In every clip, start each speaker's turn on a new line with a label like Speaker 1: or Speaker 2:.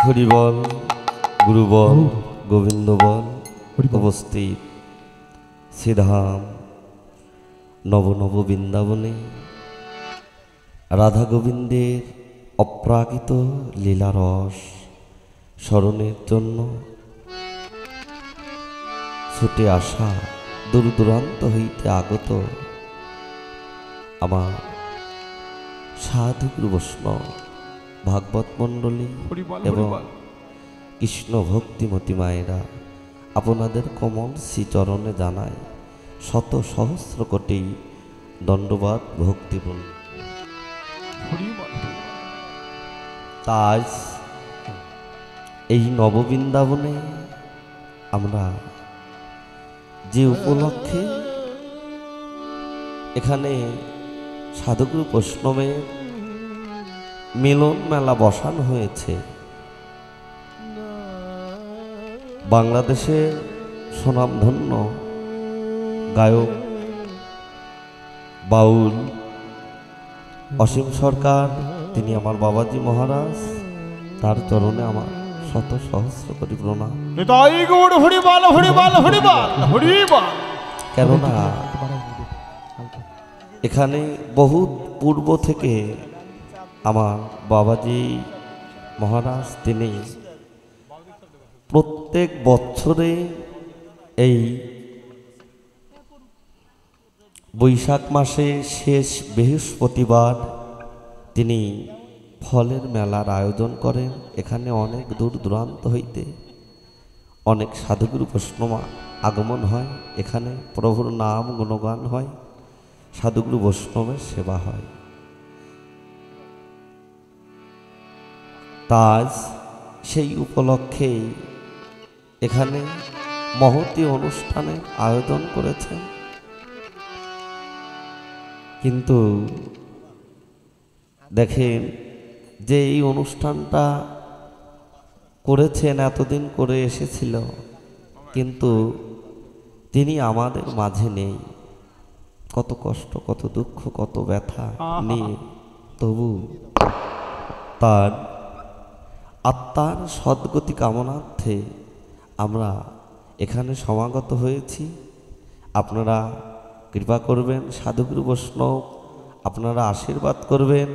Speaker 1: হরিবল, গুরুবল, গোবিন্দবল উপস্থিত শ্রীধাম নব নব বৃন্দাবনে রাধা গোবিন্দের অপ্রাকৃত লীলারস স্মরণের জন্য ছুটে আসা দূর দূরান্ত হইতে আগত আমার সাধু গুরু বৈষ্ণব ভাগবত মণ্ডলী এবং কৃষ্ণ ভক্তিমতী মায়েরা আপনাদের কমল শ্রীচরণে জানায় শত সহস্র কোটি দণ্ডবাদ ভক্তিপূর্ণ। তাই এই নববৃন্দাবনে আমরা যে উপলক্ষে এখানে সাধুগুরু বৈষ্ণবের মিলন মেলা বসানো হয়েছে, বাংলাদেশের সুনামধন্য গায়ক বাউল অসীম সরকার, তিনি আমার বাবাজি মহারাজ, তার চরণে আমার শত সহস্র কোটি প্রণাম। কেননা এখানে বহু পূর্ব থেকে আমার বাবাজি মহারাজ তিনি প্রত্যেক বছরে এই বৈশাখ মাসে শেষ বৃহস্পতিবার তিনি ফলের মেলার আয়োজন করেন। এখানে অনেক দূর দূরান্ত হইতে অনেক সাধুগুরু বৈষ্ণব আগমন হয়, এখানে প্রভুর নাম গুণগান হয়, সাধুগুরু বৈষ্ণবের সেবা হয়। তাই সেই উপলক্ষে এখানে মহতী অনুষ্ঠানের আয়োজন করেছেন। কিন্তু দেখেন যে এই অনুষ্ঠানটা করেছেন, এতদিন করে এসেছিল, কিন্তু তিনি আমাদের মাঝে নেই। কত কষ্ট, কত দুঃখ, কত ব্যথা নিয়ে তবু তার আত্মার সদ্গতি কামনার্থে আমরা এখানে সমাগত হয়েছি। আপনারা কৃপা করবেন, সাধুগুরু বৈষ্ণব আপনারা আশীর্বাদ করবেন।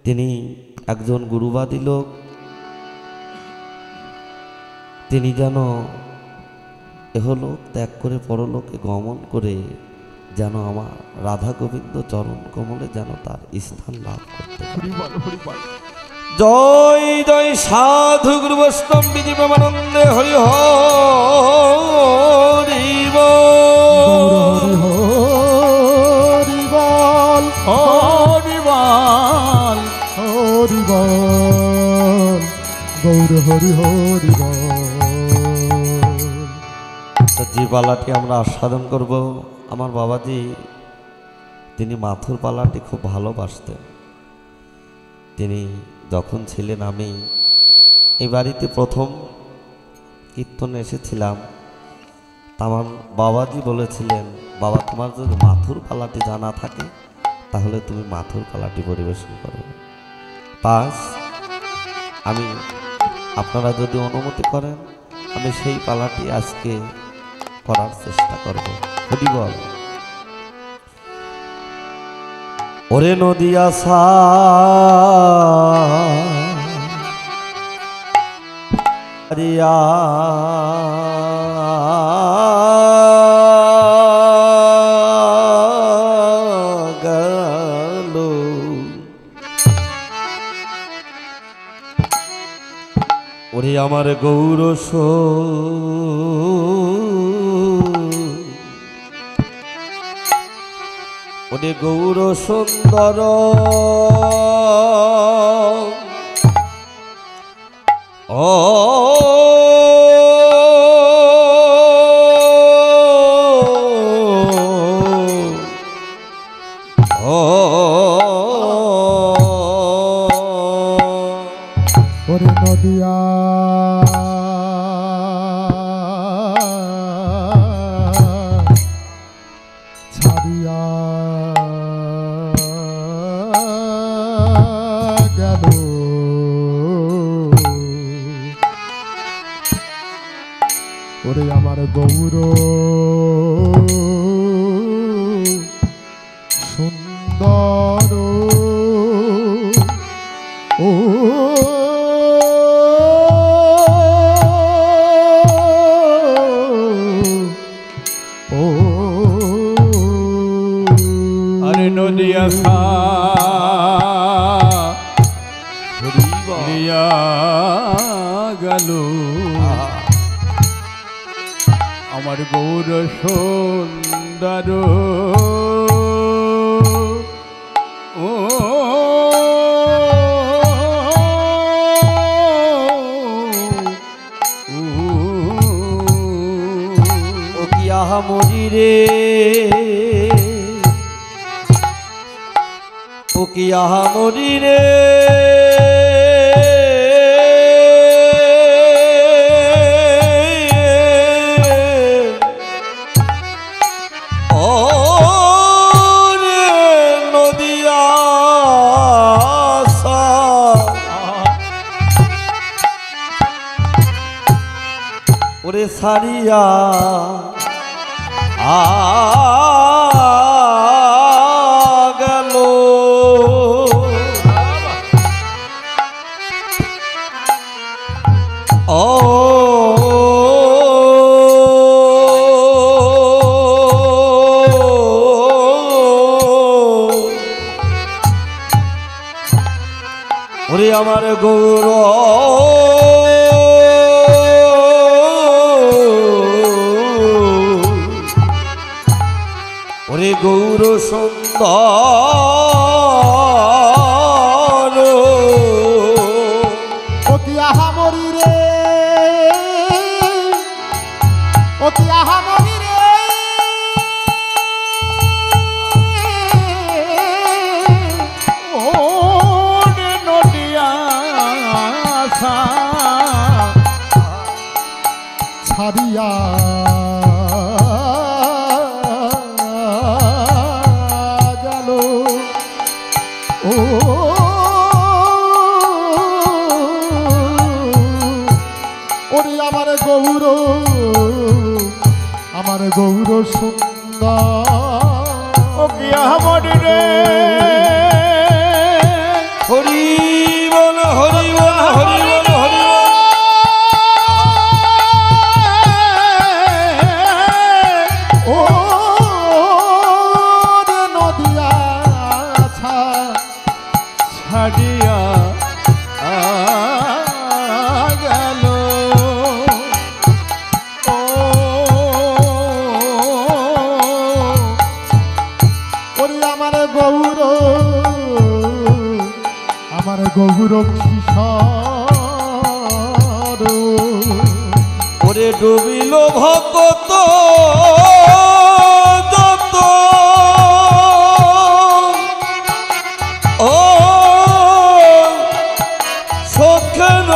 Speaker 1: তিনি একজন গুরুবাদী লোক, তিনি যেন এহলোক ত্যাগ করে পরলোকে গমন করে যেন আমার রাধা গোবিন্দ চরণ কমলে যেন তার স্থান লাভ করতে পারে। জয় জয় সাধু গুরু বৈষ্ণব বিধি প্রেমানন্দে হরি হরি বল হরি বল হরি বল হরি বল গৌর হরি হরি বল। যে পালাটি আমরা আস্বাদন করব, আমার বাবাজি তিনি মাথুর পালাটি খুব ভালোবাসতেন। তিনি যখন ছিলেন, আমি এই বাড়িতে প্রথম কীর্তনে এসেছিলাম, আমার বাবাজি বলেছিলেন, বাবা তোমার যদি মাথুর পালাটি জানা থাকে তাহলে তুমি মাথুর পালাটি পরিবেশন করো। তাই আমি আপনারা যদি অনুমতি করেন আমি সেই পালাটি আজকে করার চেষ্টা করব। হরি বল। ওরে নদী আসা রিয়া গেল, ওরে আমার গৌরস ওরে গৌর সুন্দর ও ওরে নদিয়া ছাড়িয়া গেল
Speaker 2: ওরে আমার গৌর সুন্দর ও
Speaker 3: আরে নদিয়া দিয়া গেল আমার গৌর সুন্দর ও
Speaker 1: কি আহা মরি রে ও কি আহা মরি রে ওরে সারিয়া গেল ও ওরে আমার গৌর ওরে গৌর সুন্দর
Speaker 2: অতি আহামরি রে অতি আহামরি রে
Speaker 3: ও নদিয়া
Speaker 2: ছাড়িয়া ওরে আমার গৌর সুন্দর
Speaker 3: ও কি আহামরি রে
Speaker 1: হরি বল হরি বল হরি বল হরি
Speaker 2: ও নদিয়া
Speaker 3: ছাড়িয়া গেল
Speaker 2: ওরে আমার গৌর কিশোর
Speaker 1: ওরে ডুবিল ভক্ত যত ও সখের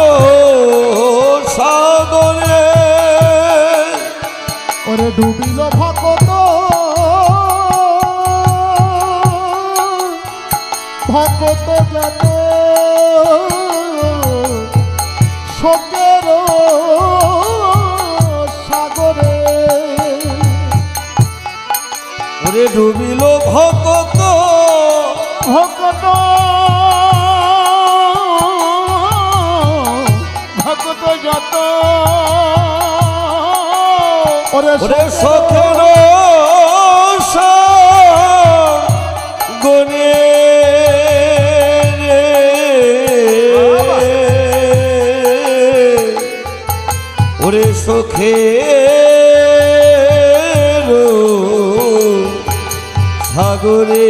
Speaker 1: সাগরে
Speaker 2: ওরে ডুবিল ভক্ত যত শোকের সাগরে
Speaker 1: ওরে ডুবিল ভক্ত
Speaker 3: যত
Speaker 1: ওরে সখের সাগরে ওরে সখের সাগরে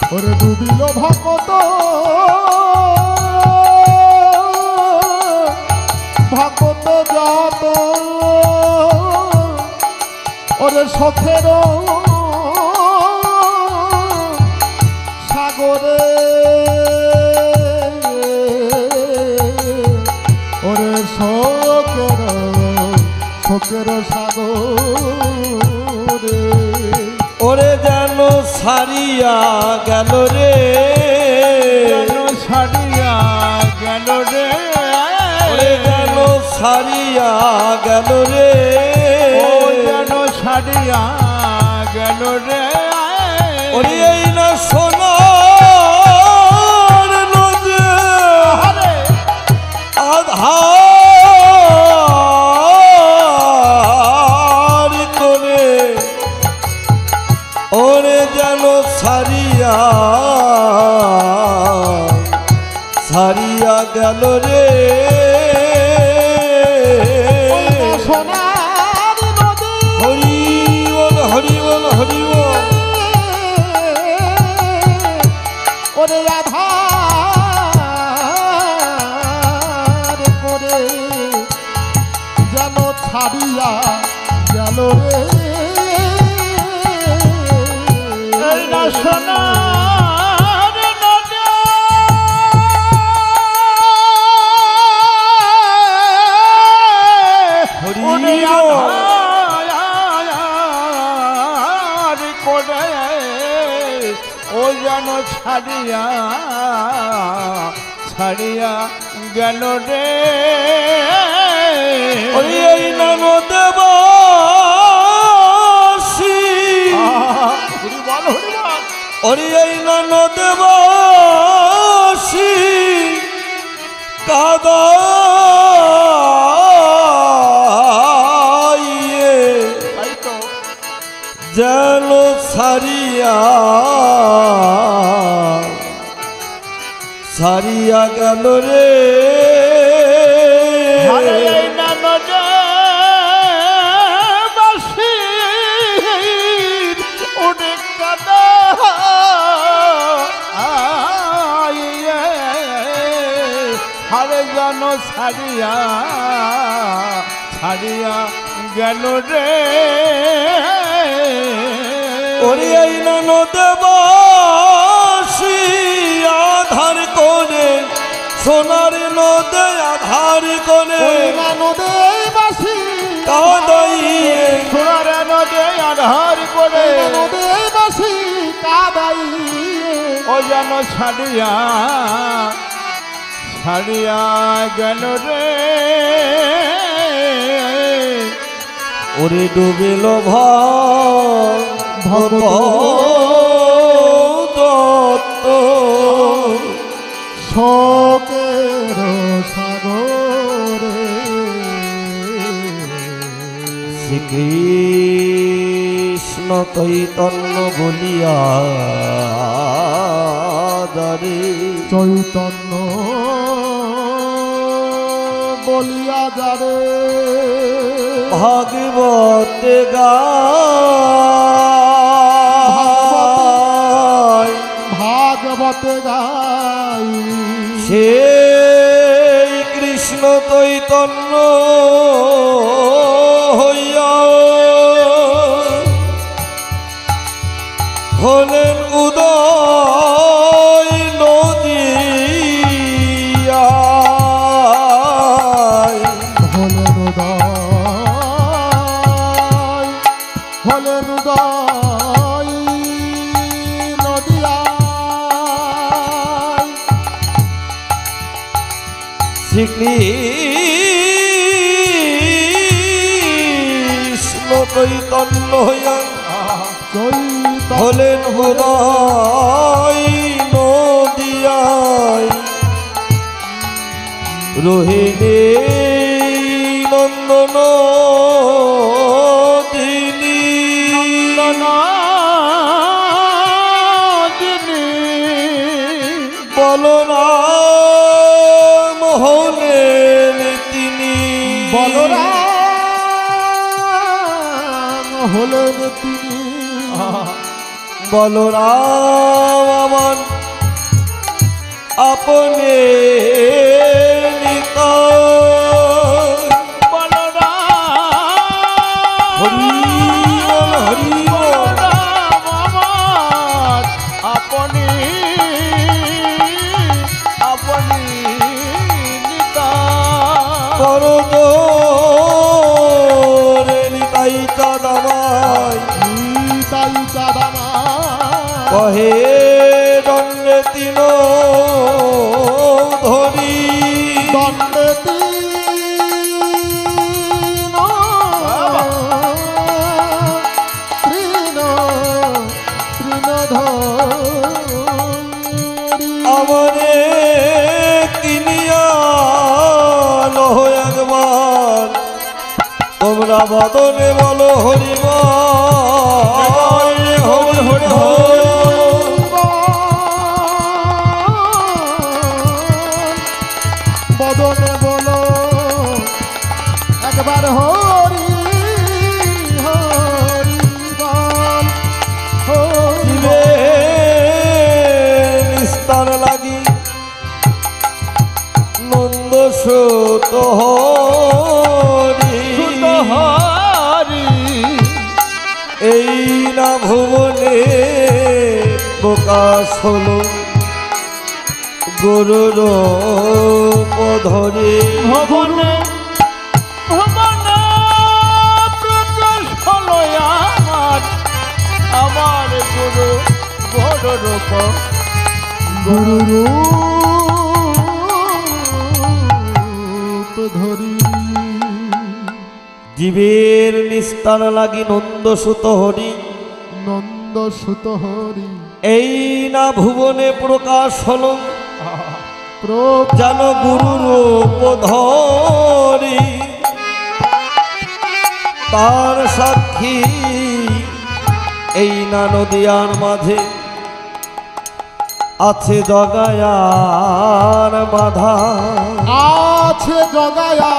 Speaker 2: ওরে ডুবিল ভক্ত যত ওরে সখের সাগরে ওরে শোকের সাগরে
Speaker 1: ওরে যেন সারিয়া গেল রে,
Speaker 3: যেন ছাড়িয়া গেল রে,
Speaker 1: ওরে যেন সারিয়া গেল রে,
Speaker 3: ও যেন ছাড়িয়া গেল রে,
Speaker 1: ওরে এই না সোনার নদী আধার করে, ওরে যেন সারিয়া সারিয়া গেল রে,
Speaker 2: সোনার নদী
Speaker 1: হরি বল হরি বল হরি বল,
Speaker 2: ওরে আধার করে যেন ছাড়িয়া গেল রে,
Speaker 3: এই না সোনার নদী
Speaker 1: হরি
Speaker 3: ওরে
Speaker 1: বল।
Speaker 3: আধার করে, ও যেন ছাড়িয়া ছাড়িয়া গেল রে,
Speaker 1: ওরে এই ননদেবাসী,
Speaker 3: হরি বল হরি বল,
Speaker 1: ওরে এই ননদেবাসী কাদাইয়ে
Speaker 3: তাই তো
Speaker 1: যেন সারিয়া সারিয়া গেল রে,
Speaker 3: আরে এই না নদীবাসী উড়ে কাদা হারে যেন ছাড়িয়া ছাড়িয়া গেল রে,
Speaker 1: ওরে এই ননদেবাসী আধার করে, সোনার নদে আধার করে
Speaker 2: নদীবাসী
Speaker 1: কাদাইয়ে,
Speaker 3: সোনার নদী আধার করে,
Speaker 2: নদীবাসী কাদাই
Speaker 3: ও যেন ছাড়িয়া ছাড়িয়া গেল রে,
Speaker 1: ওরে ডুবিল ভগদত্ত
Speaker 2: শোকের সাগরে,
Speaker 1: শ্রীকৃষ্ণ চৈতন্য বলিয়া দারে,
Speaker 2: চৈতন্য বলিয়া যারে,
Speaker 1: ভাগবতে গায়,
Speaker 2: ভাগবতে গাই
Speaker 1: সেই কৃষ্ণ চৈতন্য হইয়া হলেন উদয় নদিয়ায়,
Speaker 2: হলেন উদয়, হলেন উদয় নদিয়ায়,
Speaker 1: শ্রীকৃষ্ণ চৈতন্য হইয়া
Speaker 2: চৈতন্য
Speaker 1: হলেন উদয় নদিয়ায়, রোহিণী নন্দন দিনী বলরাম হলেন তিনি,
Speaker 2: বলরাম হলেন তিনি,
Speaker 1: বলরাম আমার আপনে হরি বল হরি বল,
Speaker 3: আপনি আপনি
Speaker 1: করদোরে নিতাই চাঁদামাই,
Speaker 2: নিতাই চাঁদামাই,
Speaker 1: কহে দণ্ডে তিন ধরি
Speaker 2: দণ্ডে তৃণ ধরি
Speaker 1: আমারে কিনিয়া লহ একবার তোমরা বদনে বলো হরিবল হরি হরি হরি
Speaker 2: বদনে বলো একবার হরি হরি বল
Speaker 1: দিবে নিস্তার লাগি নন্দ সুত হরি
Speaker 3: হরি
Speaker 1: এই না ভুবনে প্রকাশ হলো গুরুর ধরে
Speaker 3: ভবনে ভবনে প্রকাশ হলো আমার গুরু বড় রূপ
Speaker 2: গুরু রূপ ধরি
Speaker 1: জীবের নিস্তার লাগি নন্দ সুত হরি
Speaker 2: নন্দ সুত হরি
Speaker 1: এই না ভুবনে প্রকাশ হলো যেন গুরুর ধরি তার সাক্ষী এই না নদিয়ার মাঝে আছে জগায়ার বাধা
Speaker 2: আছে জগায়া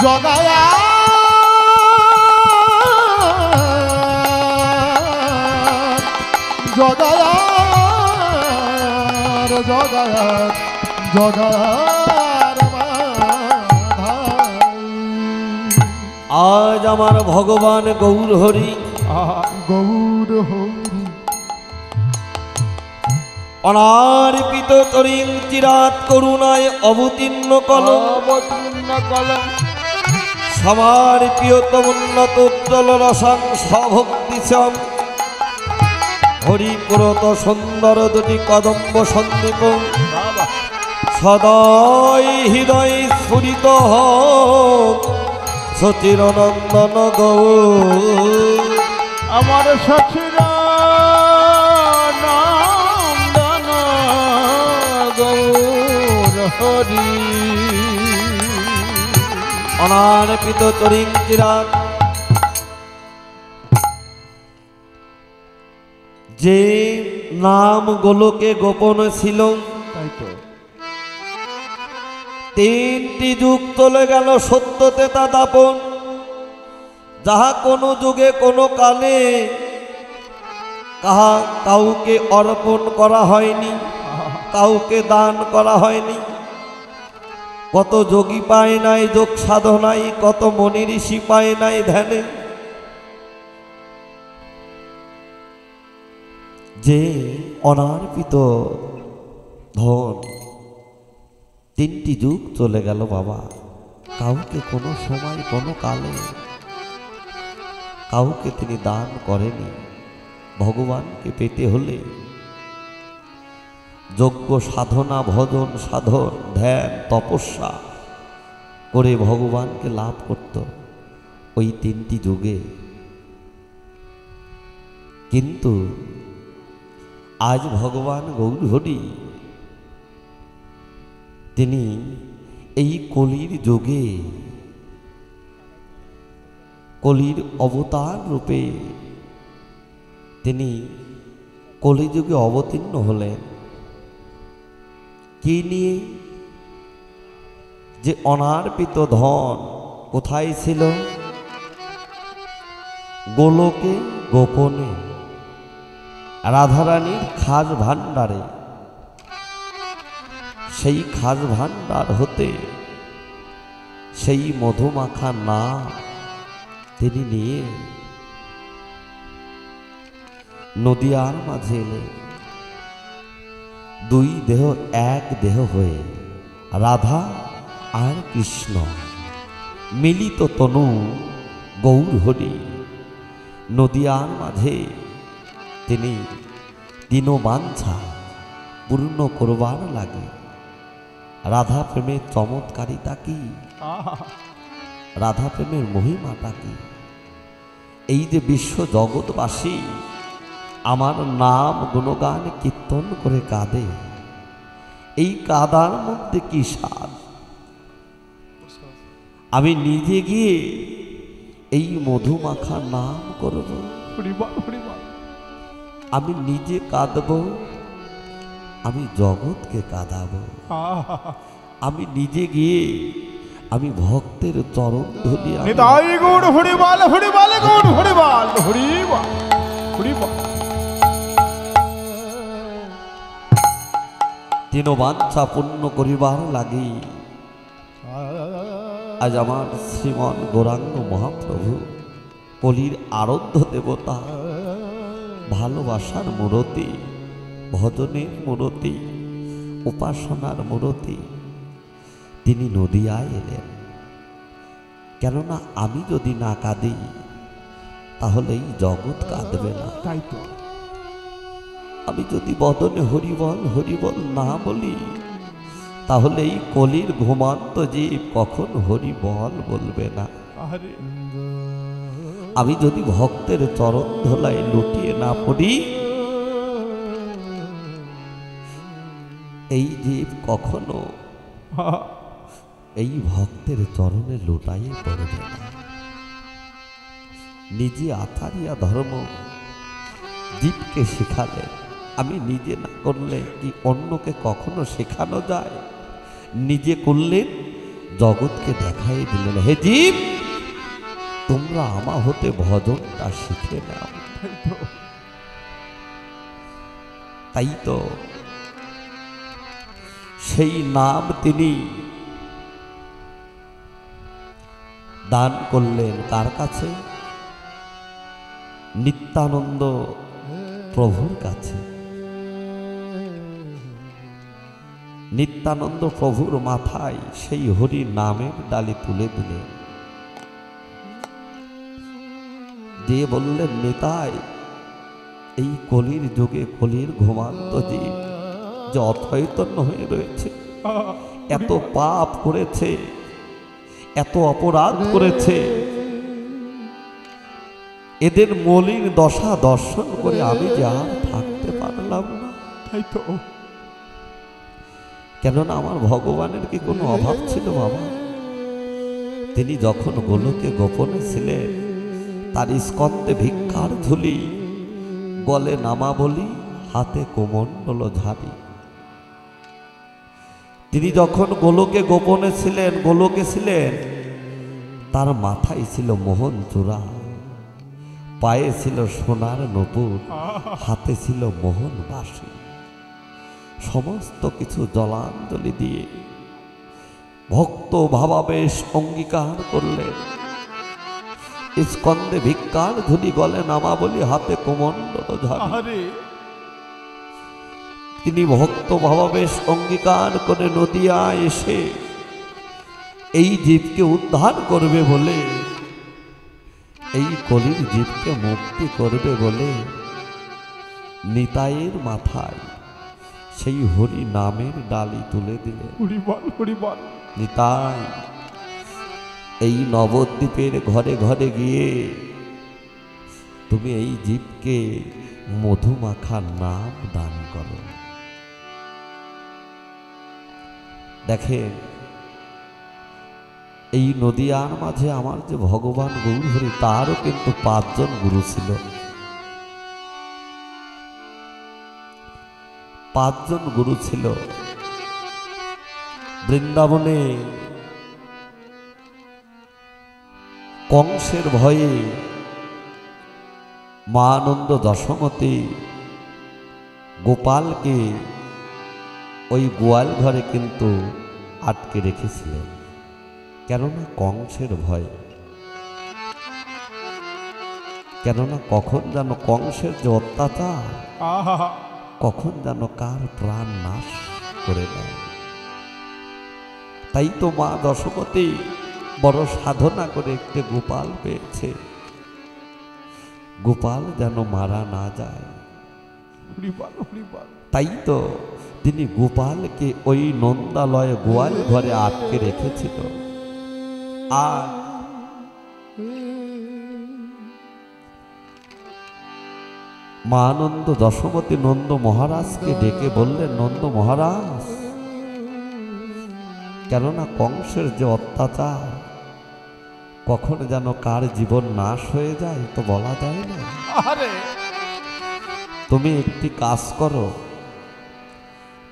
Speaker 2: জগায়া জগায়া জগায়া জগায়ার
Speaker 1: আজ আমার ভগবান গৌর হরি
Speaker 2: গৌর হরি
Speaker 1: অনার্পিত তরিং চিরাত করুণায় অবতীর্ণ কল
Speaker 3: অবতীর্ণ কলম
Speaker 1: সবার প্রিয়তমোন্নত উজ্জ্বল রসাং স্বভক্তিসম হরিপুরত সুন্দর দুটি কদম্ব সন্দীপ
Speaker 3: বাবা
Speaker 1: সদয় হৃদয় স্ফুরিত হোক সচিরনন্দন গৌর
Speaker 3: আমার সচির নন্দন গৌর হরি
Speaker 1: অনার্পিত তরিং চিরাত যে নাম গোলকে গোপন ছিল
Speaker 3: তাই তো
Speaker 1: তিনটি যুগ চলে গেল সত্যতে তা দাপন যাহা কোনো যুগে কোনো কালে কাউকে অর্পণ করা হয়নি কাউকে দান করা হয়নি কত যোগী পায় নাই যোগ সাধনাই কত মনি ঋষি পায় নাই ধ্যানে যে অনার্পিত ধন তিনটি যুগ চলে গেল বাবা কাউকে কোনো সময় কোনো কালে কাউকে তিনি দান করেনি ভগবানকে পেতে হলে যজ্ঞ সাধনা ভজন সাধন ধ্যান তপস্যা করে ভগবানকে লাভ করত ওই তিনটি যুগে কিন্তু আজ ভগবান গৌর হরি তিনি এই কলির যুগে কলির অবতার রূপে তিনি কলিযুগে অবতীর্ণ হলেন কি নিয়ে যে অনার্পিত ধন কোথায় ছিল গোলকে গোপনে রাধারানীর খাস ভাণ্ডারে সেই খাস ভাণ্ডার হতে সেই মধুমাখা না তিনি নিয়ে নদিয়ার মাঝে এলেন দুই দেহ এক দেহ হয়ে রাধা আর কৃষ্ণ মিলিত তনু গৌর হরি নদিয়ার মাঝে তিনি দীনবাঞ্ছা পূর্ণ করবার লাগে রাধা প্রেমের চমৎকারিতা কি, রাধা প্রেমের মহিমাটা কি। এই যে বিশ্ব জগৎবাসী আমার নাম গুণগান কীর্তন করে কাঁদে, এই কাদার মধ্যে কি স্বাদ। আমি নিজে গিয়ে এই মধুমাখা নাম করব, আমি নিজে কাঁদব, আমি জগৎকে কাঁদাবো। আমি নিজে গিয়ে আমি ভক্তের চরণ ধরি, দীনবাঞ্ছা পূর্ণ করিবার লাগি আজ আমার শ্রীমন গৌরাঙ্গ মহাপ্রভু কলির আরাধ্য দেবতা, ভালোবাসার মূরতি, ভজনের মূরতি, উপাসনার মূরতি, তিনি নদিয়ায় এলেন। কেননা আমি যদি না কাঁদি তাহলে এই জগৎ কাঁদবে না।
Speaker 2: তাই তো
Speaker 1: আমি যদি বদনে হরিবল হরিবল না বলি তাহলে এই কলির ঘুমান্ত জীব কখন হরিবল বলবে না। আমি যদি ভক্তের চরণ ধোলায় লুটিয়ে না পড়ি এই জীব কখনো এই ভক্তের চরণে লুটাইয়ে পড়বে না। নিজে আচারিয়া ধর্ম জীবকে শেখালে, আমি নিজে না করলে কি অন্যকে কখনো শেখানো যায়? নিজে করলেন, জগৎকে দেখাই দিলেন, হে জীব তোমরা আমা হতে ভজনটা শিখে নাও। তাই তো সেই নাম তিনি দান করলেন কার কাছে? নিত্যানন্দ প্রভুর কাছে। নিত্যানন্দ প্রভুর মাথায় সেই হরি নামের ডালি তুলে দিলেন, দিয়ে বললেন, নিতাই এই কলির যুগে কলির ঘুমান্ত জীব যে অচৈতন্য হয়ে রয়েছে, এত পাপ করেছে, এত অপরাধ করেছে, এদের মলিন দশা দর্শন করে আমি যে আর থাকতে পারলাম না।
Speaker 2: তাই তো
Speaker 1: কেননা আমার ভগবানের কি কোনো অভাব ছিল বাবা? তিনি যখন গোলকে গোপনে ছিলেন, তার স্কন্ধে ভিক্ষার ঝুলি, গলে নামাবলি, হাতে কোমণ্ডল ঝাড়ি। তিনি যখন গোলকে গোপনে ছিলেন, গোলকে ছিলেন, তার মাথায় ছিল মোহন চূড়া, পায়ে ছিল সোনার নূপুর, হাতে ছিল মোহন বাঁশি। সমস্ত কিছু জলাঞ্জলি দিয়ে ভক্ত ভাবাবেশ অঙ্গীকার করলেন। স্কন্ধে ভিক্ষার ঝুলি, গলে নামাবলি, হাতে কোমণ্ডল ঝাড়ি। তিনি ভক্ত ভাবাবেশ অঙ্গীকার করে নদিয়ায় এসে এই জীবকে উদ্ধার করবে বলে, এই কলির জীবকে মুক্তি করবে বলে নিতাইয়ের মাথায় সেই হরি নামের ডালি তুলে দিলে। নিতাই এই নবদ্বীপের ঘরে ঘরে গিয়ে তুমি এই জীবকে মধুমাখা নাম দান করো। দেখেন এই নদিয়ার মাঝে আমার যে ভগবান গৌরহরি, তারও কিন্তু 5 জন গুরু ছিল। 5 জন গুরু ছিল। বৃন্দাবনে কংসের ভয়ে মা আনন্দ দশমতী গোপালকে ওই গোয়াল ঘরে কিন্তু আটকে রেখেছিলেন, কেননা কংসের ভয়। কেননা কখন যেন কংসের যে অত্যাচার, কখন যেন কার প্রাণ নাশ করে দেয়। তাই তো মা দশমতী বড় সাধনা করে একটি গোপাল পেয়েছে। গোপাল যেন মারা না যায়।
Speaker 3: হরিপাল হরিপাল।
Speaker 1: তাই তো তিনি গোপালকে ওই নন্দালয়ে গোয়াল ঘরে আটকে রেখেছিল। আর মা নন্দ দশমতী নন্দ মহারাজকে ডেকে বললেন, নন্দ মহারাজ, কেননা কংসের যে অত্যাচার, কখন যেন কার জীবন নাশ হয়ে যায় তো বলা যায় না।
Speaker 3: আরে
Speaker 1: তুমি একটি কাজ করো,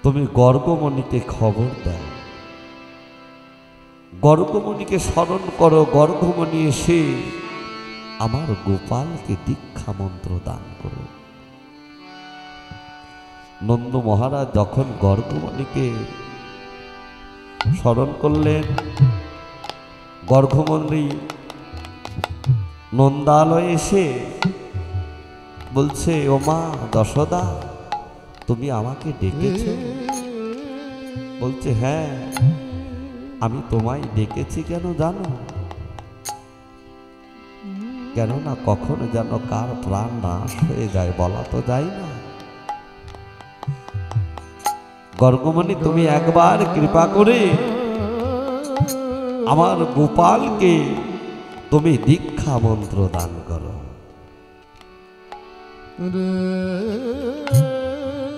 Speaker 1: তুমি গর্গমণিকে খবর দাও, গর্গমণিকে স্মরণ করো, গর্গমণি এসে আমার গোপালকে দীক্ষা মন্ত্র দান করো। নন্দ মহারাজ যখন গর্গমণিকে স্মরণ করলেন, গর্গমণি নন্দালয়ে এসে বলছে, ও মা যশোদা, তুমি আমাকে ডেকেছ? বলছে, হ্যাঁ, আমি তোমায় ডেকেছি কেন জানো? কেননা কখনো যেন কার প্রাণ নাশ হয়ে যায় বলা তো যায় না। গর্গমণি, তুমি একবার কৃপা করে আমার গোপালকে তুমি দীক্ষা মন্ত্র দান করো।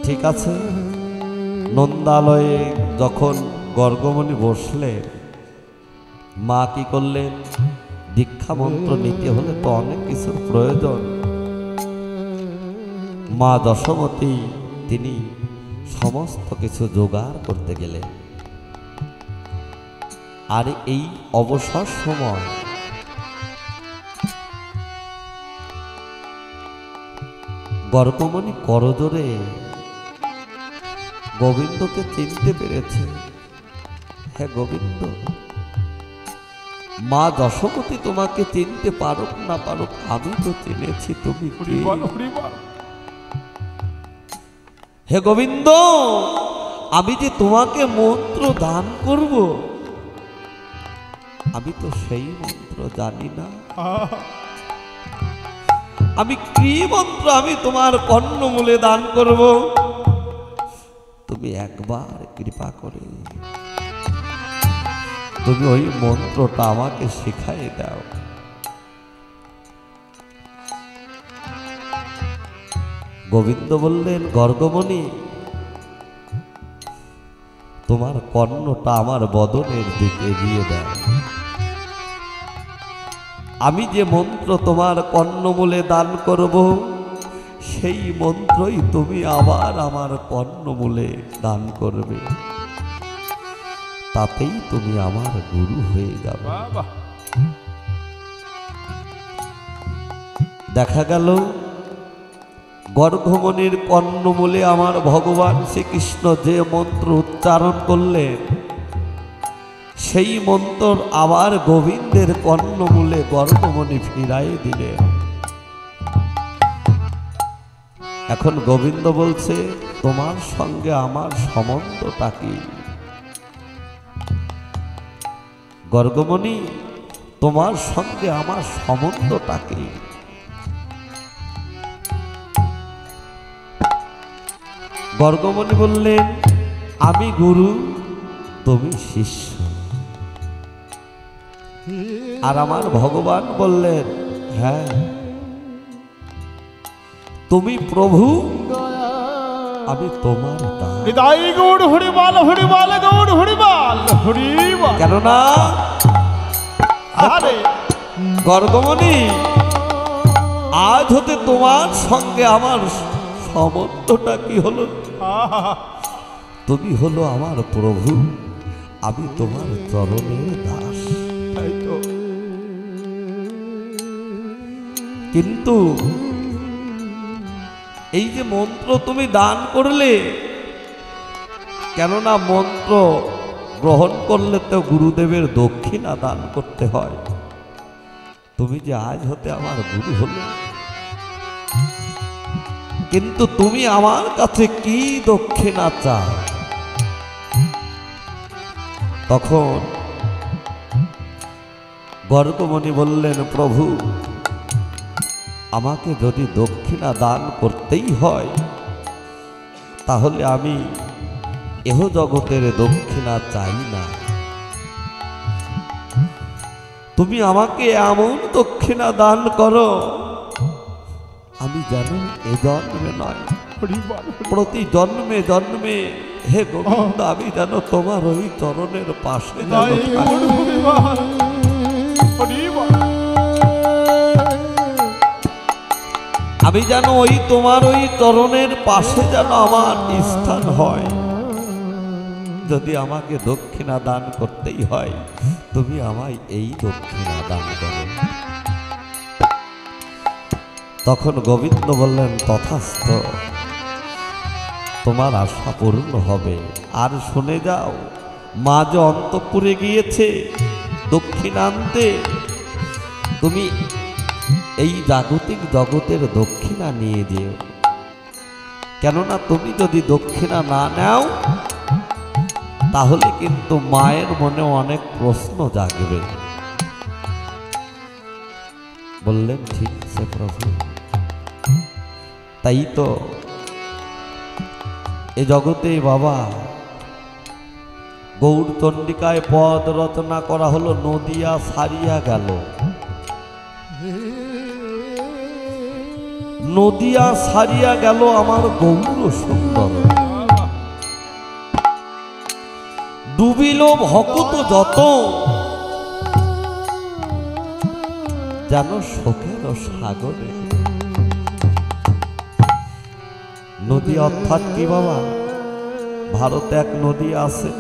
Speaker 1: ঠিক আছে। নন্দালয়ে যখন গর্গমণি বসলেন, মা কি করলেন, দীক্ষা মন্ত্র নিতে হলে তো অনেক কিছুর প্রয়োজন। মা দশমতী তিনি সমস্ত কিছু জোগাড় করতে গেলেন। আর এই অবসর সময় গর্গমণি করজোরে গোবিন্দকে চিনতে পেরেছে। হ্যাঁ গোবিন্দ, মা দশমতী তোমাকে চিনতে পারুক না পারুক, আমি তো চিনেছি তুমি কে। হে গোবিন্দ, আমি যে তোমাকে মন্ত্র দান করব, আমি তো সেই মন্ত্র জানি না। আমি কি মন্ত্র আমি তোমার কর্ণমূলে দান করব? তুমি একবার কৃপা করে তুমি ওই মন্ত্রটা আমাকে শিখাই দাও। গোবিন্দ বললেন, গর্গমণি, তোমার কর্ণটা আমার বদনের দিকে এগিয়ে দাও। আমি যে মন্ত্র তোমার কর্ণমূলে দান করব, সেই মন্ত্রই তুমি আবার আমার কর্ণমূলে দান করবে, তাতেই তুমি আমার গুরু হয়ে যাবে। দেখা গেল গর্গমণির কর্ণমূলে আমার ভগবান শ্রীকৃষ্ণ যে মন্ত্র উচ্চারণ করলেন, সেই মন্ত্র আবার গোবিন্দের কর্ণমূলে গর্গমণি ফিরাই দিলেন। এখন গোবিন্দ বলছে, তোমার সঙ্গে আমার সম্বন্ধটা কি? গর্গমণি, তোমার সঙ্গে আমার সম্বন্ধটা কি? গর্গমণি বললেন, আমি গুরু, তুমি শিষ্য। আর আমার ভগবান বললেন, হ্যাঁ, তুমি প্রভু, আমি তোমার দাস।
Speaker 3: হৃদয় গৌড় হরিবাল হরিবাল গৌড় হরিবাল হরিবাল।
Speaker 1: কেননা
Speaker 3: আরে
Speaker 1: গর্গমণি, আজ হতে তোমার সঙ্গে আমার সম্বন্ধটা কি হলো? তুমি হলো আমার প্রভু, আমি তোমার চরণের দাস। কিন্তু এই যে মন্ত্র তুমি দান করলে, কেননা মন্ত্র গ্রহণ করলে তো গুরুদেবের দক্ষিণা দান করতে হয়। তুমি যে আজ হতে আমার গুরু হলে, কিন্তু তুমি আমার কাছে কি দক্ষিণা চাও? তখন গর্গমণি বললেন, প্রভু, আমাকে যদি দক্ষিণা দান করতেই হয় তাহলে আমি এহ জগতের দক্ষিণা চাই না। তুমি আমাকে এমন দক্ষিণা দান করো আমি যেন এ জন্মে নয় প্রতি জন্মে জন্মে হে গোবিন্দ আমি যেন তোমার ওই চরণের পাশে যেন থাকি। আমি যেন ওই তোমার ওই চরণের পাশে যেন আমার স্থান হয়। যদি আমাকে দক্ষিণা দান করতেই হয় তুমি আমায় এই দক্ষিণা দান করো। তখন গোবিন্দ বললেন তথাস্তু, তোমার আশা পূর্ণ হবে। আর শুনে যাও, মা যে অন্তঃপুরে গিয়েছে দক্ষিণা আনতে, তুমি এই জাগতিক জগতের দক্ষিণা নিয়ে যেও। কেননা তুমি যদি দক্ষিণা না নাও তাহলে কিন্তু মায়ের মনে অনেক প্রশ্ন জাগবে। বললেন ঠিক আছে প্রভু। তাই তো এ জগতে বাবা গৌরচন্ডিকায় পদ রচনা করা হলো, নদিয়া ছাড়িয়া গেল। নদিয়া ছাড়িয়া গেল আমার গৌর সুন্দর, ডুবিল ভকত যত যেন শোকের সাগরে। নদী অর্থাৎ কি বাবা? ভারতে এক নদী আছে,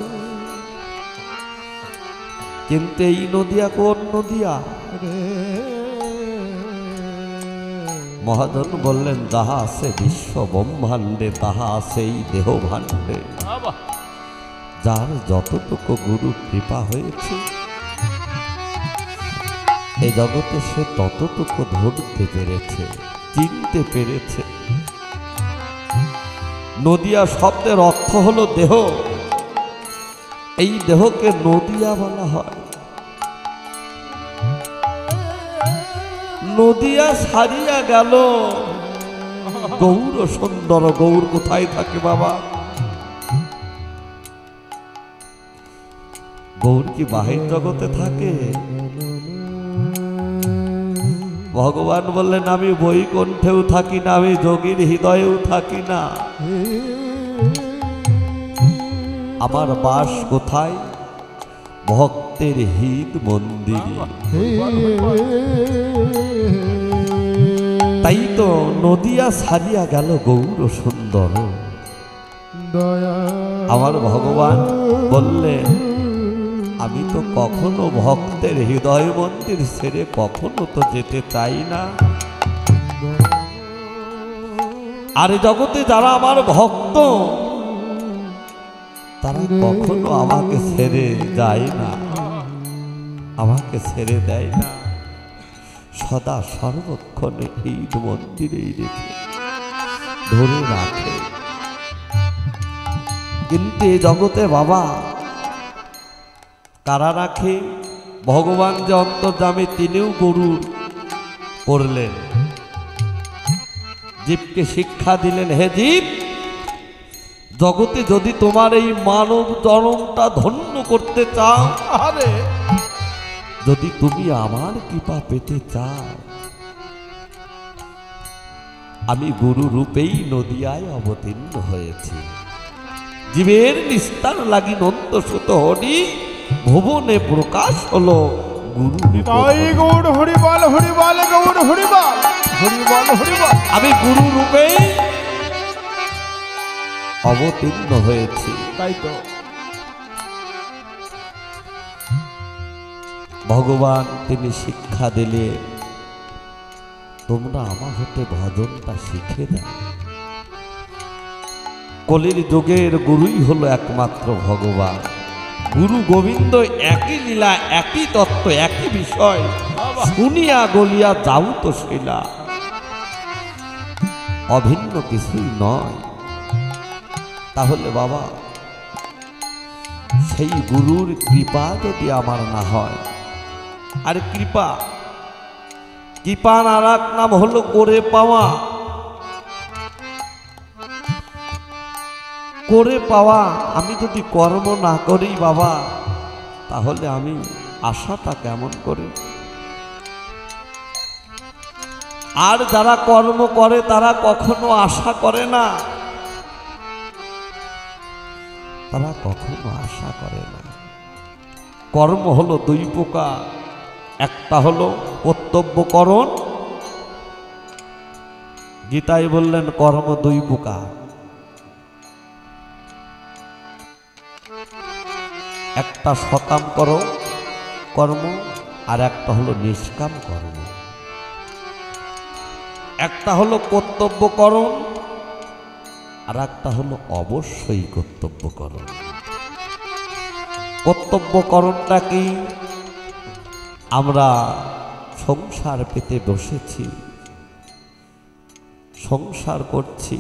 Speaker 1: কিন্তু এই নদিয়া কোন নদিয়া? মহাজন বললেন যাহা আছে বিশ্ব ব্রহ্মাণ্ডে তাহা আছে এই দেহ ভাণ্ডে। যার যতটুকু গুরু কৃপা হয়েছে এই জগতে সে ততটুকু ধরতে পেরেছে, চিনতে পেরেছে। নদিয়া শব্দের অর্থ হলো দেহ, এই দেহকে নদিয়া বলা হয়। নদিয়া ছাড়িয়া গেল গৌর সুন্দর। গৌর কোথায় থাকে বাবা? গৌর কি বাহির জগতে থাকে? ভগবান বললেন আমি বৈকুণ্ঠেও থাকি না, আমি যোগীর হৃদয়েও থাকি না। আমার বাস কোথায়? ভক্তের হৃদ মন্দিরে। তাই তো নদিয়া ছাড়িয়া গেল গৌর সুন্দর। আমার ভগবান বললেন আমি তো কখনো ভক্তের হৃদয় মন্দির ছেড়ে কখনো তো যেতে চাই না। আর জগতে যারা আমার ভক্ত তারা কখনো আমাকে ছেড়ে যায় না, আমাকে ছেড়ে দেয় না, সদা সর্বক্ষণে হৃদ মন্দিরেই রেখে ধরে রাখে। কিন্তু এ জগতে বাবা কারা রাখে? ভগবান যে অন্তর্যামী তিনিও গরুর করলেন, জীবকে শিক্ষা দিলেন, হে জীব জগতে যদি তোমার এই মানব জন্মটা ধন্য করতে চাও, আরে যদি তুমি আমার কৃপা পেতে চাও, আমি গুরু রূপেই নদিয়ায় অবতীর্ণ হয়েছি। জীবের নিস্তার লাগি নন্দ সুত হরি ভুবনে প্রকাশ হলো গুরু।
Speaker 3: গৌর হরিবল হরিবল গৌর হরিবল হরিবল হরিবল।
Speaker 1: আমি গুরু রূপেই অবতীর্ণ হয়েছি।
Speaker 3: তাই তো
Speaker 1: ভগবান তিনি শিক্ষা দিলে তোমরা আমার হতে ভজনটা শিখে দাও। কলির যুগের গুরুই হলো একমাত্র ভগবান। গুরু গোবিন্দ একই লীলা, একই তত্ত্ব, একই বিষয় শুনিয়া গলিয়া যাও তো শিলা, অভিন্ন কিছুই নয়। তাহলে বাবা সেই গুরুর কৃপা যদি আমার না হয়, আর কৃপা কৃপার আর এক নাম হলো করে পাওয়া। করে পাওয়া, আমি যদি কর্ম না করি বাবা, তাহলে আমি আশাটা কেমন করি? আর যারা কর্ম করে তারা কখনো আশা করে না, তারা কখনো আশা করে না। কর্ম হলো দুই প্রকার, একটা হলো কর্তব্যকরণ। গীতায় বললেন কর্ম দুই প্রকার, একটা সকাম কর্ম আর একটা হলো নিষ্কাম কর্ম। একটা হলো কর্তব্যকরণ আর একটা হলো অবশ্যই কর্তব্যকরণ। কর্তব্যকরণটা কি? আমরা সংসার পেতে বসেছি, সংসার করছি,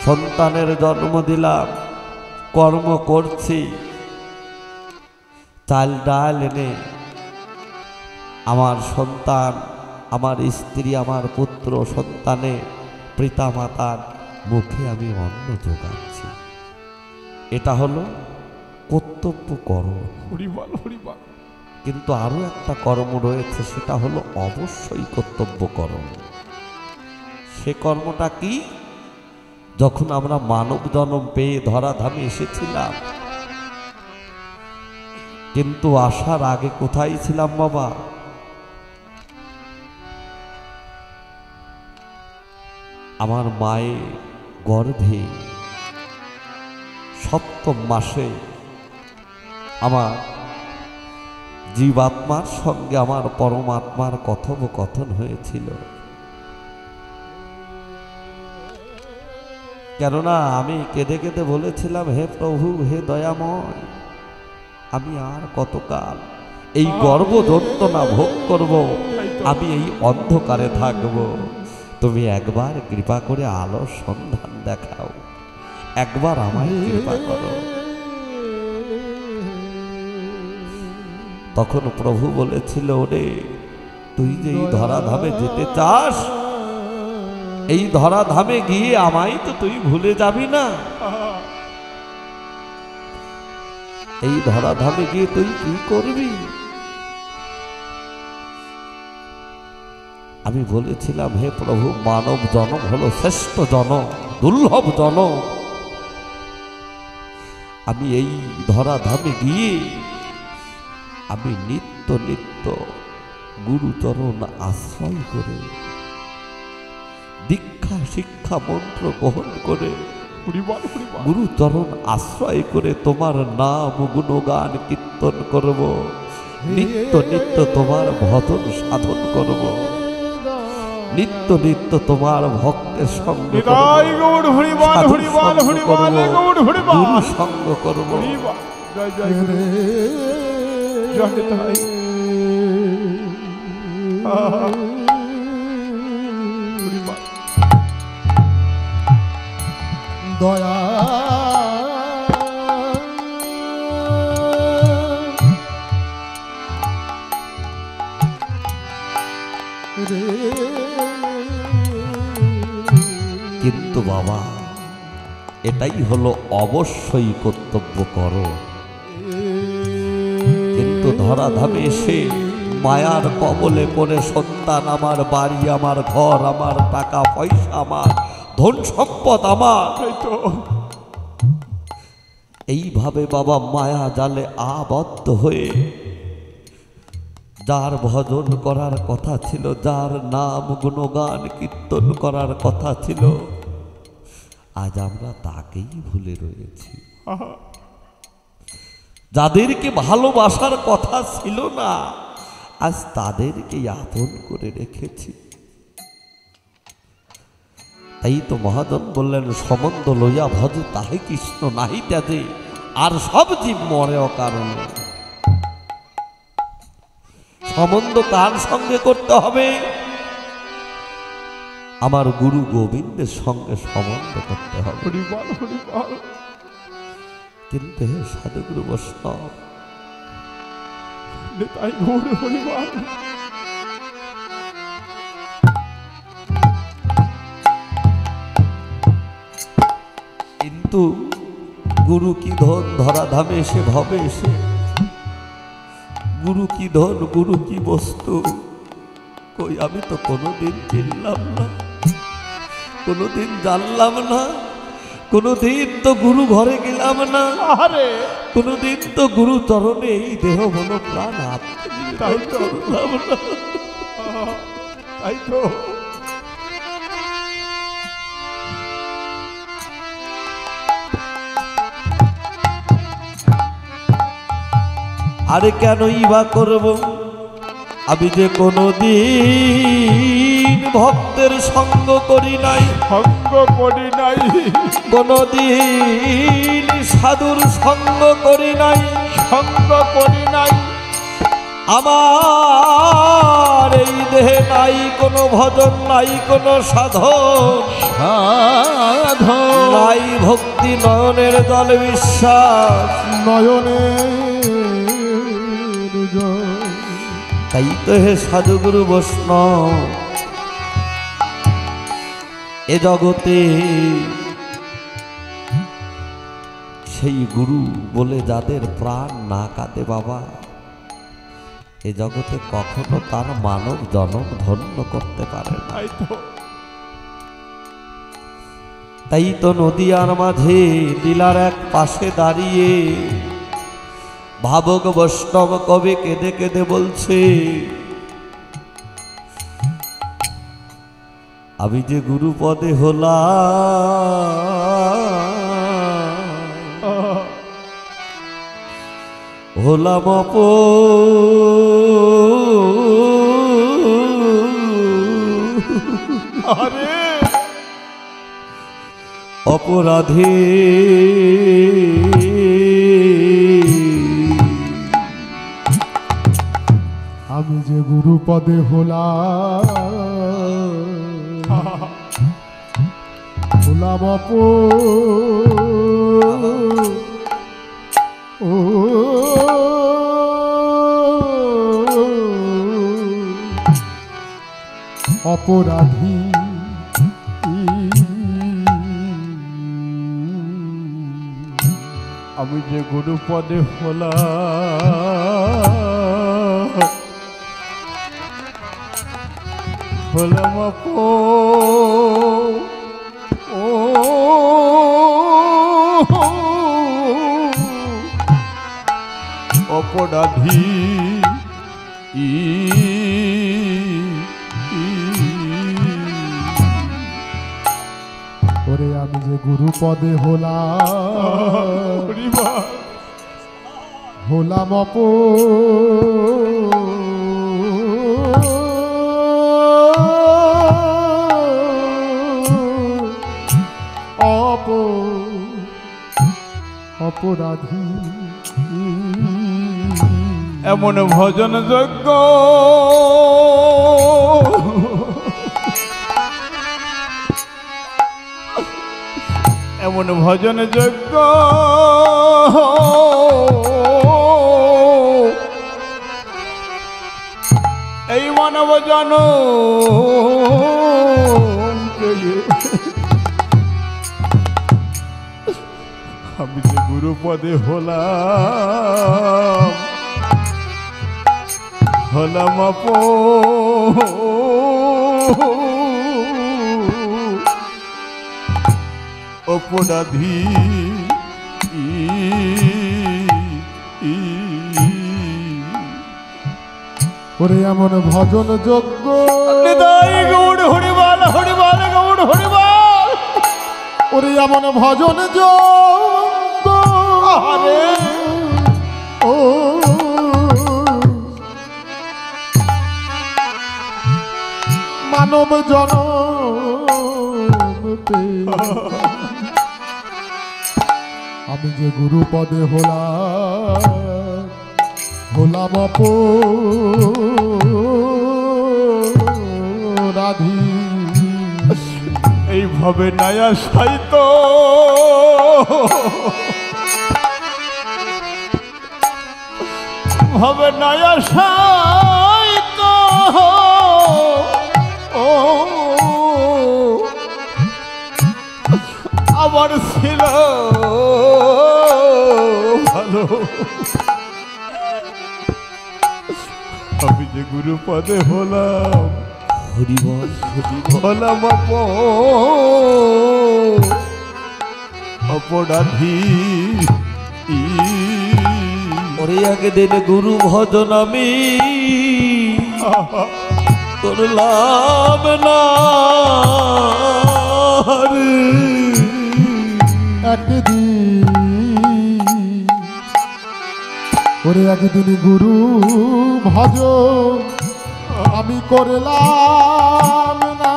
Speaker 1: সন্তানের জন্ম দিলাম, কর্ম করছি, চাল ডাল এনে আমার সন্তান, আমার স্ত্রী, আমার পুত্র সন্তানে পিতা মাতার মুখে আমি অন্ন যোগাচ্ছি। এটা হলো কর্তব্যকরণ। কিন্তু আরো একটা কর্ম রয়েছে, সেটা হলো অবশ্যই কর্তব্যকরণ। সে কর্মটা কি? যখন আমরা মানব জন্ম পেয়ে ধরাধামে এসেছিলাম, কিন্তু আসার আগে কোথায় ছিলাম বাবা? আমার মায়ের গর্ভে সপ্তম মাসে আমার জীবাত্মার সঙ্গে আমার পরমাত্মার কথোপকথন হয়েছিল। কেননা আমি কেঁদে কেঁদে বলেছিলাম, হে প্রভু, হে দয়াময়, আমি আর কতকাল এই গর্ভ যন্ত্রণা ভোগ করব? আমি এই অন্ধকারে থাকব। তুমি একবার কৃপা করে আলোর সন্ধান দেখাও, একবার আমায় কৃপা করো। তখন প্রভু বলেছিল, ওরে তুই যে এই ধরাধামে যেতে চাস, এই ধরাধামে গিয়ে আমায় তো তুই ভুলে যাবি না। এই ধরাধামে গিয়ে তুই কি করবি? আমি বলেছিলাম, হে প্রভু, মানব জনম হলো শ্রেষ্ঠ জনম, দুর্লভ জনম। আমি এই ধরাধামে গিয়ে আমি নিত্য নিত্য গুরুচরণ আশ্রয় করে, দীক্ষা শিক্ষা মন্ত্র গ্রহণ করে, গুরুচরণ আশ্রয় করে তোমার নাম গুণগান কীর্তন করব, নিত্য নিত্য তোমার ভজন সাধন করব, নিত্য নিত্য তোমার ভক্তের সঙ্গ গুরু সঙ্গ করব।
Speaker 2: দয়া
Speaker 1: কিন্তু বাবা, এটাই হলো অবশ্যই কর্তব্য করো। কিন্তু ধরাধামে এসে মায়ার কবলে পড়ে সন্তান আমার, বাড়ি আমার, ঘর আমার, টাকা পয়সা আমার, ধন সম্পদ আমার, এইভাবে বাবা মায়া জালে আবদ্ধ হয়ে যার ভজন করার কথা ছিল, যার নাম গুণগান কীর্তন করার কথা ছিল, আজ আমরা তাকেই ভুলে রয়েছি। যাদেরকে ভালোবাসার কথা ছিল না, আজ তাদেরকে আপন করে রেখেছি। তাই তো মহাজন বললেন, সম্বন্ধ লইয়া ভজ তাহে কৃষ্ণ নাহি ত্যাজে, আর সব জীব মরে অকারণে। সম্বন্ধ কার সঙ্গে করতে হবে? আমার গুরু গোবিন্দের সঙ্গে সম্বন্ধ করতে হবে। কিন্তু হে সাধুগুরু বৈষ্ণব, কিন্তু গুরু কি ধন, ধরাধামে এসে ভবে এসে গুরু কি ধন, গুরু কি বস্তু, কই আমি তো কোনোদিন চিনলাম না, কোনোদিন জানলাম না, কোনোদিন তো গুরু ঘরে গেলাম না,
Speaker 3: আরে
Speaker 1: কোনোদিন তো গুরু চরণে এই দেহ বলো প্রাণ
Speaker 3: তাই তো।
Speaker 1: করলাম না।
Speaker 3: তাই তো।
Speaker 1: আরে কেনই বা করব আমি যে কোনোদিন ভক্তের সঙ্গ করি নাই,
Speaker 3: সঙ্গ করি নাই,
Speaker 1: কোনোদিন সাধুর সঙ্গ করি নাই,
Speaker 3: সঙ্গ করি নাই।
Speaker 1: আমার এই দেহে নাই কোনো ভজন, নাই কোনো সাধন, নাই ভক্তি, নয়নের জল বিশ্বাস,
Speaker 2: নয়নের জল।
Speaker 1: তাই তো হে সাধুগুরু বৈষ্ণব এ জগতে সেই গুরু বলে যাদের প্রাণ না কাঁদে বাবা, এ জগতে কখনো তার মানব জনম ধন্য করতে পারে না।
Speaker 3: তাই তো।
Speaker 1: তাই তো নদিয়ার মাঝে লীলার এক পাশে দাঁড়িয়ে ভাবক বৈষ্ণব কবি কেঁদে কেঁদে বলছে, আমি যে গুরু পদে হলাম
Speaker 3: আরে
Speaker 1: অপরাধী,
Speaker 2: আমি যে গুরু পদে হলাম অপরাধী।
Speaker 3: আমি যে গুরু পদে হলাম অপরাধী।
Speaker 2: ওরে আমি যে গুরু পদে হলাম অপরাধী।
Speaker 3: এমন ভজন যজ্ঞ এমন ভজন যজ্ঞ এই মানব জন আমি যে গুরু পদে হলাম অপরাধী।
Speaker 2: ওরে এমন ভজন যোগ্য
Speaker 3: গৌড় হরিবাল হরিবাল গৌড় হরিবাল।
Speaker 2: ওরে এমন ভজন যোগ্য
Speaker 3: আরে
Speaker 2: ও মানব জনমতে আমি যে গুরু পদে হলাম অপরাধী।
Speaker 3: এইভাবে নায়া সাইত ভাবে নায়া সাইত ও আবার ছিল গুরু পদে হলাম
Speaker 1: হরিবল
Speaker 3: হলাম অপরাধী
Speaker 1: ওরে একদিন গুরু ভজন আমি করলাম না রে।
Speaker 2: একদিন ওরে একদিন গুরু ভজ আমি করলাম না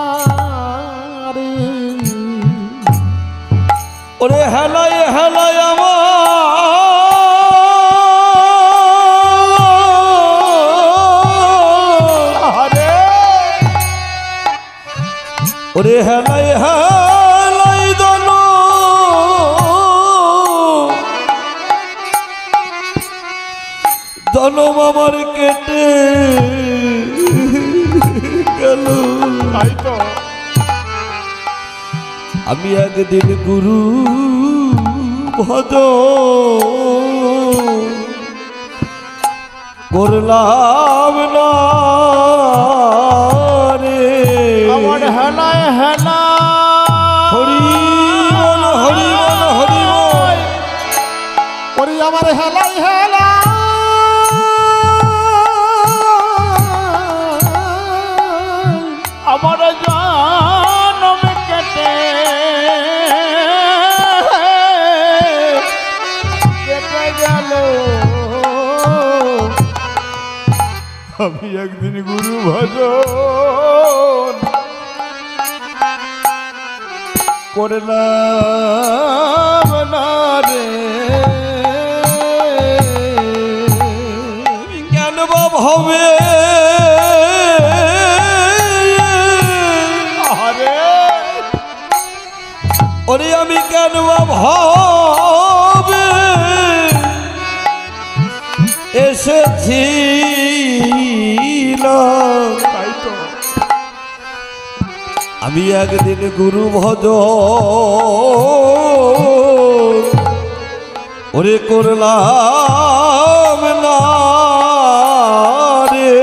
Speaker 2: রে।
Speaker 1: ওরে হেলায় হেলায় আমার ওরে হেলায় হেলায় দল জনম আমার কেটে গেল।
Speaker 3: তাই তো
Speaker 1: আমি একদিন গুরু ভজ করলাম না রে।
Speaker 3: আমার হেলায় হেলা
Speaker 1: হরি বল হরি বল হরি বল
Speaker 2: ওরে আমার হেলাই হেলা
Speaker 3: আমার জনম কেটে কেটে গেল। আমি একদিন গুরু ভজন করলাম না রে।
Speaker 1: জ্ঞান বাব হবে ওরে আমি কেন ভাবে এসেছিলাম।
Speaker 3: তাই তো
Speaker 1: আমি একদিন গুরু ভজ ওরে করলাম না রে।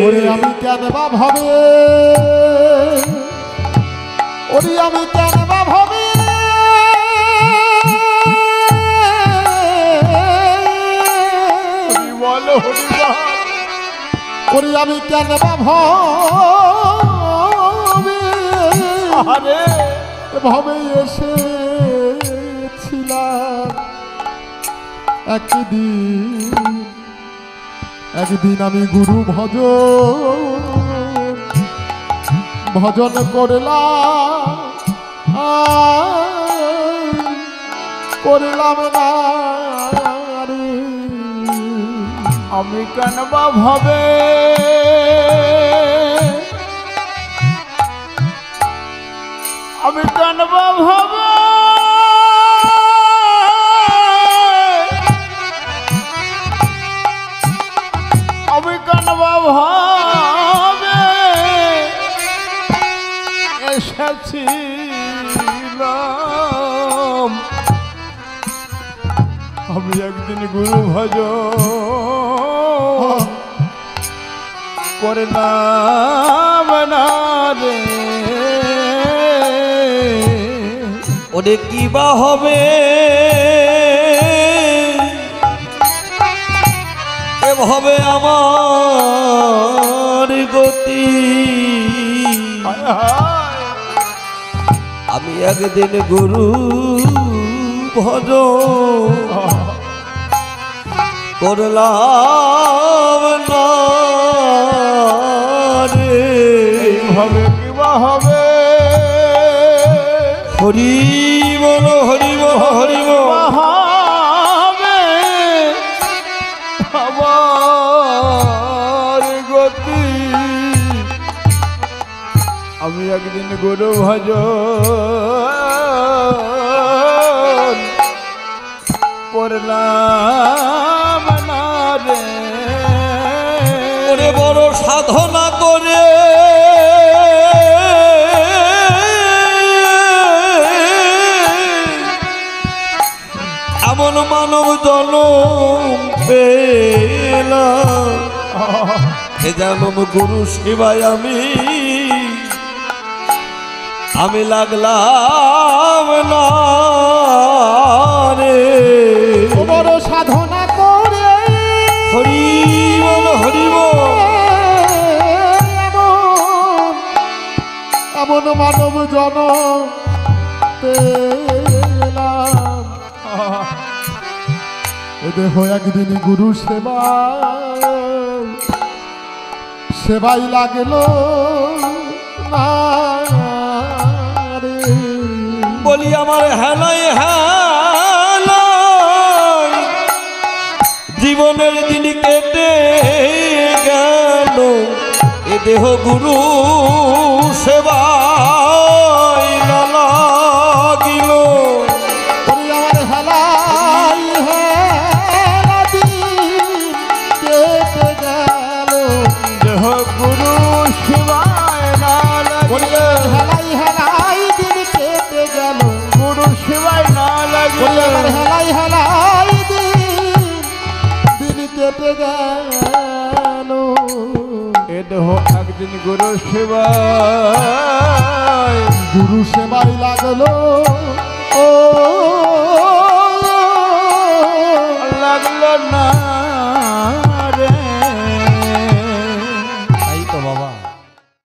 Speaker 2: ওরে আমি কেন বা ভাবে ওরে আমি কেন বা ভাবে
Speaker 3: বলো
Speaker 2: ওরে আমি কেন বা ভাবে
Speaker 3: আরে
Speaker 2: ভাবে এসেছিলাম একদিন আমি গুরু ভজন করলাম না রে।
Speaker 3: আমি কেন বা ভাবে আমি কেন বা ভাবে আমি কেন বা ভাবে এসেছিলাম। আমি একদিন গুরু ভজন করলাম না রে।
Speaker 1: ওরে কি বা হবে এভাবে আমার গতি। আমি একদিন গুরু ভজ করলাম না রে।
Speaker 3: হবে কিবা হবে
Speaker 1: হরি বল হরি বল হরি বল
Speaker 3: হবে আমার গতি। আমি একদিন গুরু ভজন করলাম না রে।
Speaker 1: ওরে বড় সাধনা করে এমন মানব জনম পেলাম। এ যেমন গুরু সেবায় আমি লাগলাম না রে।
Speaker 2: বড় সাধনা করে
Speaker 1: হরি বল হরি বল।
Speaker 2: এমন মানব জনম পেলাম, এ দেহ একদিন গুরু সেবাই লাগলো না রে।
Speaker 1: বলি আমার হেলাই হেলাই জীবনের দিন কেটে গেল, এ দেহ গুরু সেবায় না লাগিল।
Speaker 2: আমার হেলাই হেলা দিন কেটে গেল,
Speaker 3: দেহ গুরু শিবায় না লাগিল,
Speaker 2: হেলাই হেলাই দিন কেটে গেল,
Speaker 3: গুরু শিবায় না লাগিল,
Speaker 2: আমার হেলাই হেলাই দিন কেটে গেল।
Speaker 3: এ দেহ একদিন গুরু শিবায়
Speaker 2: গুরু সেবাই লাগলো ও